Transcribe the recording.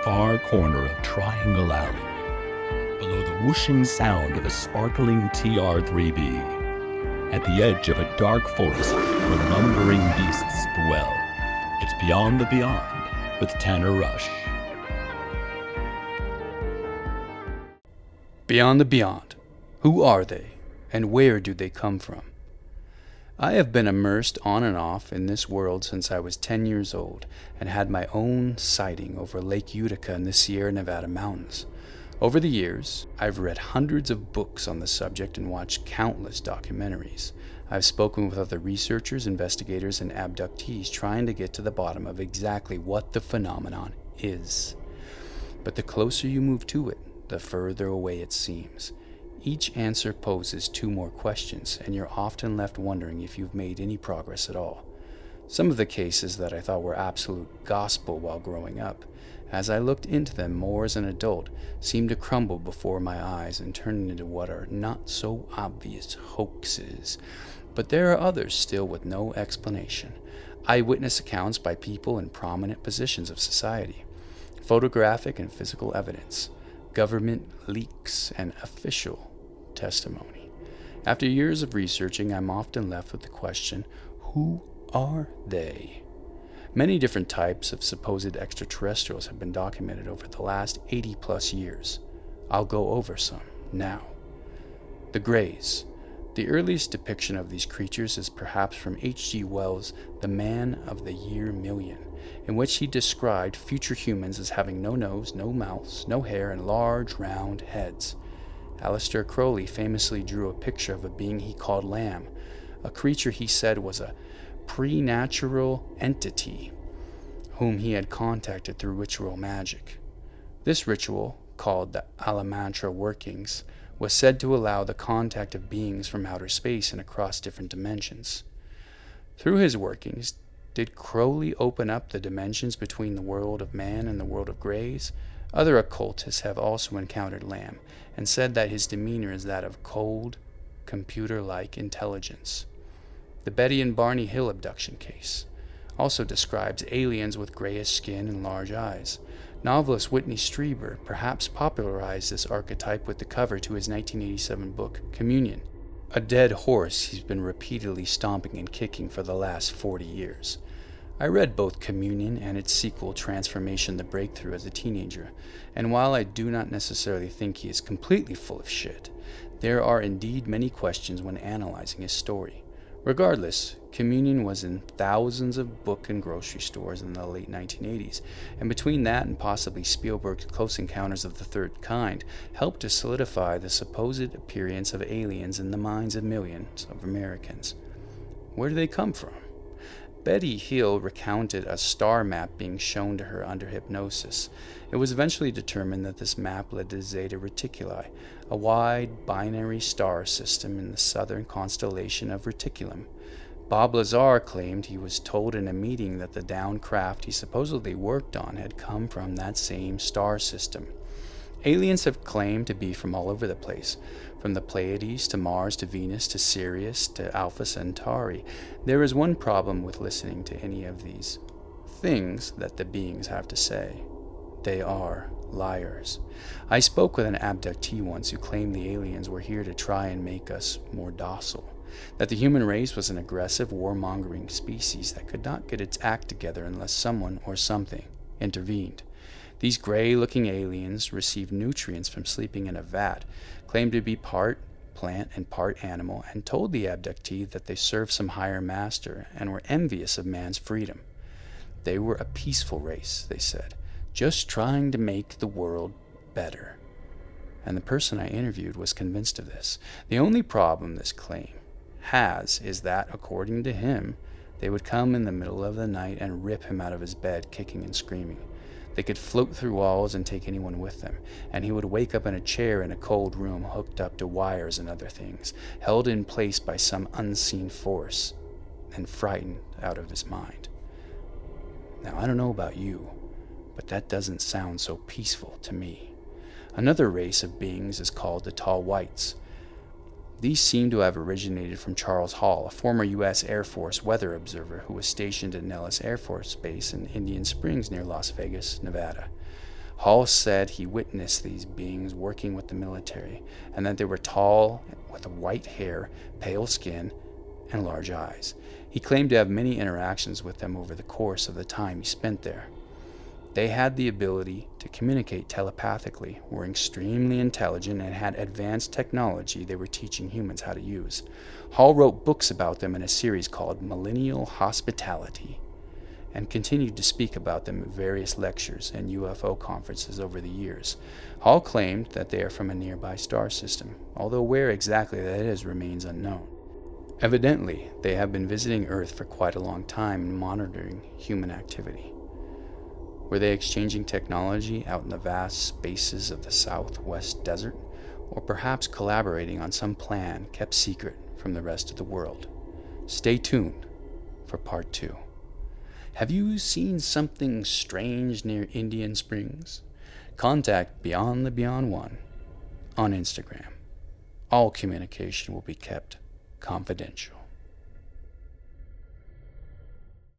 far corner of Triangle Alley, below the whooshing sound of a sparkling TR-3B, at the edge of a dark forest where lumbering beasts dwell. It's Beyond the Beyond with Tanner Rush. Beyond the Beyond. Who are they, and where do they come from? I have been immersed on and off in this world since I was 10 years old and had my own sighting over Lake Utica in the Sierra Nevada mountains. Over the years, I've read hundreds of books on the subject and watched countless documentaries. I've spoken with other researchers, investigators, and abductees trying to get to the bottom of exactly what the phenomenon is. But the closer you move to it, the further away it seems. Each answer poses two more questions, and you're often left wondering if you've made any progress at all. Some of the cases that I thought were absolute gospel while growing up, as I looked into them more as an adult, seemed to crumble before my eyes and turn into what are not so obvious hoaxes. But there are others still with no explanation. Eyewitness accounts by people in prominent positions of society, photographic and physical evidence, government leaks, and official testimony. After years of researching, I'm often left with the question, who are they? Many different types of supposed extraterrestrials have been documented over the last 80 plus years. I'll go over some now. The Greys. The earliest depiction of these creatures is perhaps from H.G. Wells' The Man of the Year Million, in which he described future humans as having no nose, no mouths, no hair, and large, round heads. Aleister Crowley famously drew a picture of a being he called Lamb, a creature he said was a preternatural entity whom he had contacted through ritual magic. This ritual, called the Alamantra workings, was said to allow the contact of beings from outer space and across different dimensions. Through his workings, did Crowley open up the dimensions between the world of man and the world of Greys? Other occultists have also encountered Lamb and said that his demeanor is that of cold, computer-like intelligence. The Betty and Barney Hill abduction case also describes aliens with grayish skin and large eyes. Novelist Whitney Strieber perhaps popularized this archetype with the cover to his 1987 book, Communion, a dead horse he's been repeatedly stomping and kicking for the last 40 years. I read both Communion and its sequel, Transformation: The Breakthrough, as a teenager, and while I do not necessarily think he is completely full of shit, there are indeed many questions when analyzing his story. Regardless, Communion was in thousands of book and grocery stores in the late 1980s, and between that and possibly Spielberg's Close Encounters of the Third Kind, helped to solidify the supposed appearance of aliens in the minds of millions of Americans. Where do they come from? Betty Hill recounted a star map being shown to her under hypnosis. It was eventually determined that this map led to Zeta Reticuli, a wide binary star system in the southern constellation of Reticulum. Bob Lazar claimed he was told in a meeting that the downed craft he supposedly worked on had come from that same star system. Aliens have claimed to be from all over the place, from the Pleiades to Mars to Venus to Sirius to Alpha Centauri. There is one problem with listening to any of these things that the beings have to say. They are liars. I spoke with an abductee once who claimed the aliens were here to try and make us more docile, that the human race was an aggressive, warmongering species that could not get its act together unless someone or something intervened. These gray-looking aliens received nutrients from sleeping in a vat, claimed to be part plant and part animal, and told the abductee that they served some higher master and were envious of man's freedom. They were a peaceful race, they said, just trying to make the world better. And the person I interviewed was convinced of this. The only problem this claim has is that, according to him, they would come in the middle of the night and rip him out of his bed, kicking and screaming. They could float through walls and take anyone with them, and he would wake up in a chair in a cold room hooked up to wires and other things, held in place by some unseen force, and frightened out of his mind. Now, I don't know about you, but that doesn't sound so peaceful to me. Another race of beings is called the Tall Whites. These seem to have originated from Charles Hall, a former U.S. Air Force weather observer who was stationed at Nellis Air Force Base in Indian Springs near Las Vegas, Nevada. Hall said he witnessed these beings working with the military, and that they were tall, with white hair, pale skin, and large eyes. He claimed to have many interactions with them over the course of the time he spent there. They had the ability to communicate telepathically, were extremely intelligent, and had advanced technology they were teaching humans how to use. Hall wrote books about them in a series called Millennial Hospitality, and continued to speak about them at various lectures and UFO conferences over the years. Hall claimed that they are from a nearby star system, although where exactly that is remains unknown. Evidently, they have been visiting Earth for quite a long time and monitoring human activity. Were they exchanging technology out in the vast spaces of the Southwest Desert, or perhaps collaborating on some plan kept secret from the rest of the world? Stay tuned for part 2. Have you seen something strange near Indian Springs? Contact Beyond the Beyond One on Instagram. All communication will be kept confidential.